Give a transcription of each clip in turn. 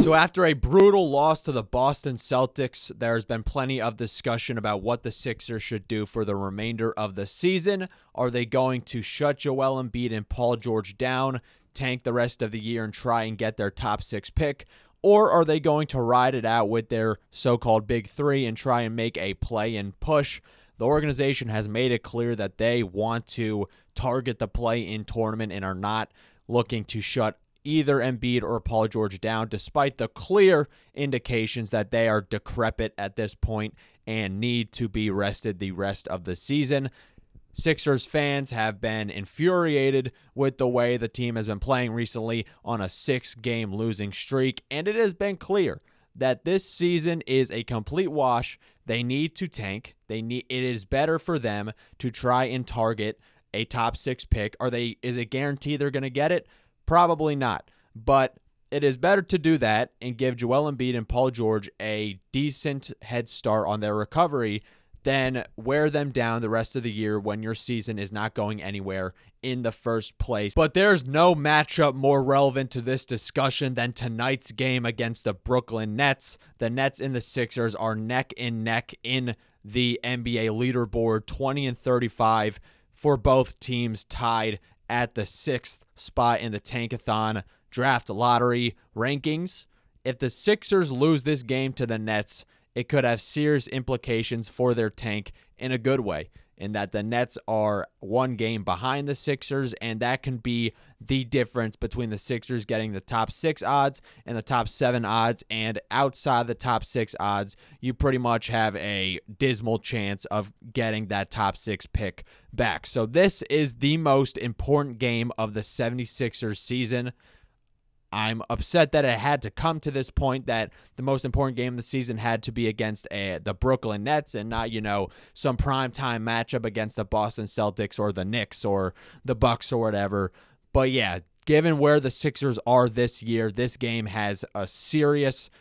So after a brutal loss to the Boston Celtics, there's been plenty of discussion about what the Sixers should do for the remainder of the season. Are they going to shut Joel Embiid and Paul George down, tank the rest of the year, and try and get their top 6 pick? Or are they going to ride it out with their so-called big three and try and make a play-in push? The organization has made it clear that they want to target the play-in tournament and are not looking to shut either Embiid or Paul George down, despite the clear indications that they are decrepit at this point and need to be rested the rest of the season. Sixers fans have been infuriated with the way the team has been playing recently on a 6-game losing streak, and it has been clear that this season is a complete wash. They need to tank. It is better for them to try and target a top 6 pick. Is it guaranteed they're going to get it? Probably not. But it is better to do that and give Joel Embiid and Paul George a decent head start on their recovery than wear them down the rest of the year when your season is not going anywhere in the first place. But there's no matchup more relevant to this discussion than tonight's game against the Brooklyn Nets. The Nets and the Sixers are neck and neck in the NBA leaderboard, 20-35 for both teams, tied at the 6th spot in the Tankathon draft lottery rankings. If the Sixers lose this game to the Nets, it could have serious implications for their tank in a good way, in that the Nets are 1 game behind the Sixers, and that can be the difference between the Sixers getting the top 6 odds and the top 7 odds, and outside the top 6 odds, you pretty much have a dismal chance of getting that top 6 pick back. So this is the most important game of the 76ers season. I'm upset that it had to come to this point, that the most important game of the season had to be against the Brooklyn Nets and not, some primetime matchup against the Boston Celtics or the Knicks or the Bucks or whatever. But yeah, given where the Sixers are this year, this game has a serious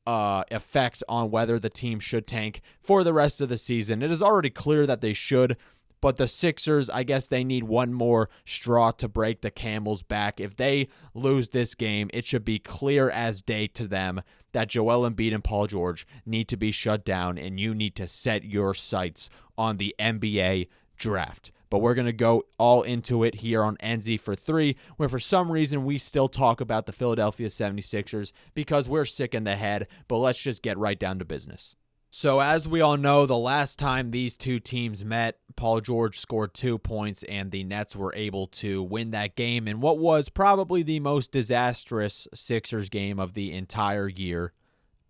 effect on whether the team should tank for the rest of the season. It is already clear that they should. But the Sixers, I guess they need one more straw to break the camel's back. If they lose this game, it should be clear as day to them that Joel Embiid and Paul George need to be shut down, and you need to set your sights on the NBA draft. But we're going to go all into it here on NZ for 3, where for some reason we still talk about the Philadelphia 76ers because we're sick in the head. But let's just get right down to business. So as we all know, the last time these two teams met, Paul George scored 2 points and the Nets were able to win that game in what was probably the most disastrous Sixers game of the entire year,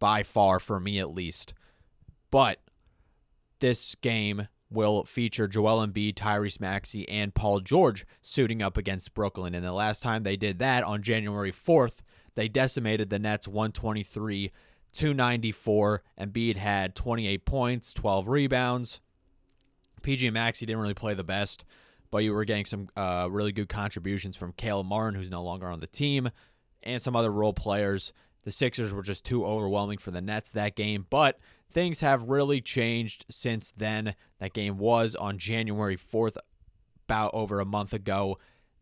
by far for me at least. But this game will feature Joel Embiid, Tyrese Maxey, and Paul George suiting up against Brooklyn. And the last time they did that, on January 4th, they decimated the Nets 123-294. Embiid had 28 points, 12 rebounds. PG and Maxey didn't really play the best, but you were getting some really good contributions from Caleb Martin, who's no longer on the team, and some other role players. The Sixers were just too overwhelming for the Nets that game, but things have really changed since then. That game was on January 4th, about over a month ago,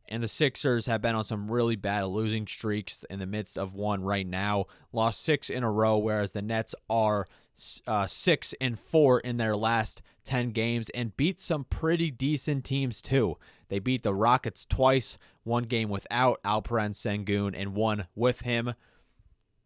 and the Sixers have been on some really bad losing streaks in the midst of one right now. Lost 6 in a row, whereas the Nets are 6-4 in their last 10 games and beat some pretty decent teams too. They beat the Rockets twice, one game without Alperen Sengun and one with him.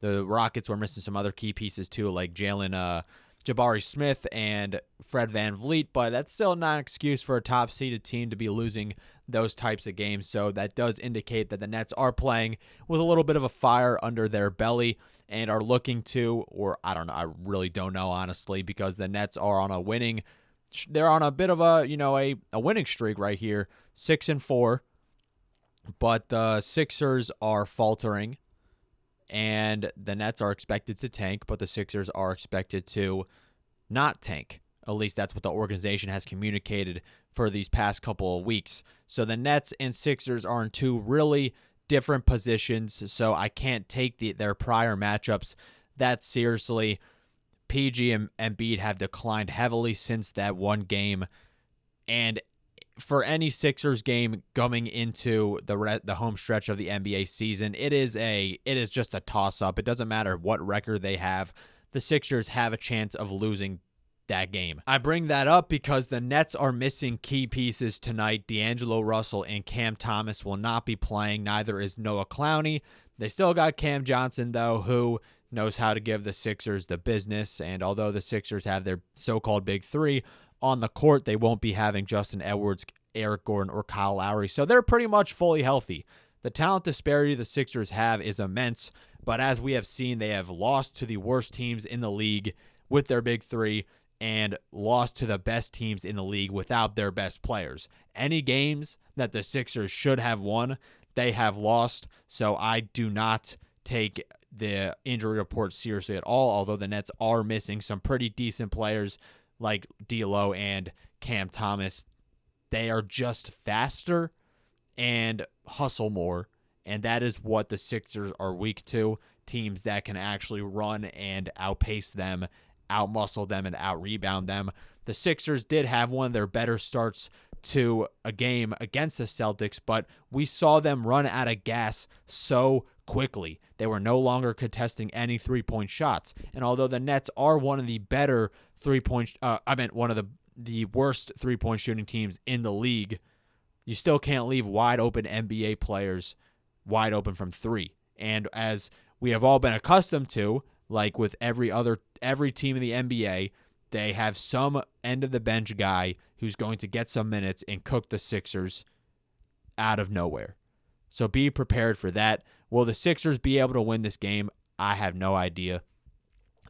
The Rockets were missing some other key pieces too, like Jabari Smith and Fred VanVleet, but that's still not an excuse for a top-seeded team to be losing those types of games. So that does indicate that the Nets are playing with a little bit of a fire under their belly and are looking to, or I don't know, I really don't know honestly, because the Nets are on a winning, they're on a bit of a winning streak right here, 6-4, but the Sixers are faltering. And the Nets are expected to tank, but the Sixers are expected to not tank. At least that's what the organization has communicated for these past couple of weeks. So the Nets and Sixers are in two really different positions, so I can't take their prior matchups that seriously. PG and Embiid have declined heavily since that one game, and for any Sixers game coming into the home stretch of the NBA season, it is just a toss-up. It doesn't matter what record they have. The Sixers have a chance of losing that game. I bring that up because the Nets are missing key pieces tonight. D'Angelo Russell and Cam Thomas will not be playing. Neither is Noah Clowney. They still got Cam Johnson, though, who knows how to give the Sixers the business. And although the Sixers have their so-called big three on the court, they won't be having Justin Edwards, Eric Gordon, or Kyle Lowry. So they're pretty much fully healthy. The talent disparity the Sixers have is immense, but as we have seen, they have lost to the worst teams in the league with their big three and lost to the best teams in the league without their best players. Any games that the Sixers should have won, they have lost, so I do not take the injury report seriously at all, although the Nets are missing some pretty decent players like D'Lo and Cam Thomas. They are just faster and hustle more, and that is what the Sixers are weak to, teams that can actually run and outpace them, outmuscle them, and out-rebound them. The Sixers did have one of their better starts to a game against the Celtics, but we saw them run out of gas so quickly. They were no longer contesting any three-point shots, and although the Nets are one of the better one of the worst three-point shooting teams in the league, you still can't leave wide open NBA players wide open from three. And as we have all been accustomed to, like with every team in the NBA, they have some end of the bench guy who's going to get some minutes and cook the Sixers out of nowhere. So be prepared for that. Will the Sixers be able to win this game? I have no idea.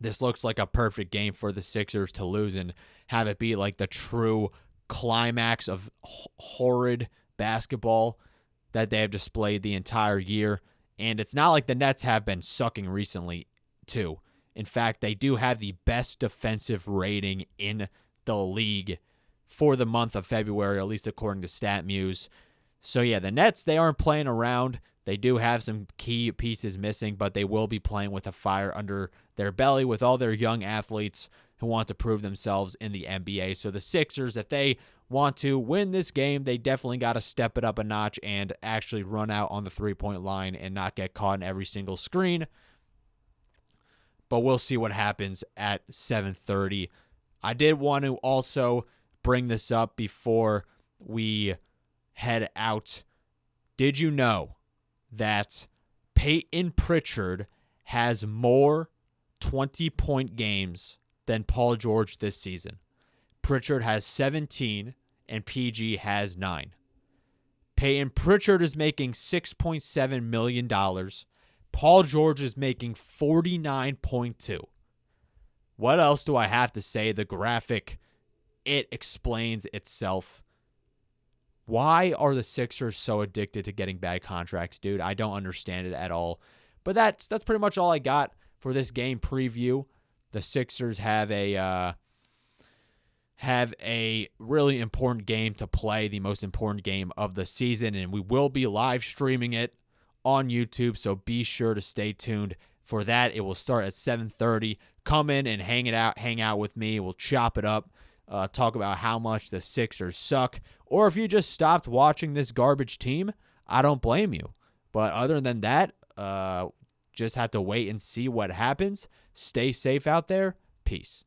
This looks like a perfect game for the Sixers to lose and have it be like the true climax of horrid basketball that they have displayed the entire year. And it's not like the Nets have been sucking recently, too. In fact, they do have the best defensive rating in the league for the month of February, at least according to StatMuse. So yeah, the Nets, they aren't playing around. They do have some key pieces missing, but they will be playing with a fire under their belly with all their young athletes who want to prove themselves in the NBA. So the Sixers, if they want to win this game, they definitely got to step it up a notch and actually run out on the three-point line and not get caught in every single screen. But we'll see what happens at 7:30. I did want to also bring this up before we head out. Did you know that Peyton Pritchard has more 20-point games than Paul George this season? Pritchard has 17 and PG has 9. Peyton Pritchard is making $6.7 million. Paul George is making $49.2. What else do I have to say? The graphic, it explains itself. Why are the Sixers so addicted to getting bad contracts, dude? I don't understand it at all. But that's pretty much all I got for this game preview. The Sixers have a really important game to play, the most important game of the season, and we will be live streaming it on YouTube, so be sure to stay tuned for that. It will start at 7:30. Come in and hang out with me. We'll chop it up, talk about how much the Sixers suck. Or if you just stopped watching this garbage team, I don't blame you. But other than that, just have to wait and see what happens. Stay safe out there. Peace.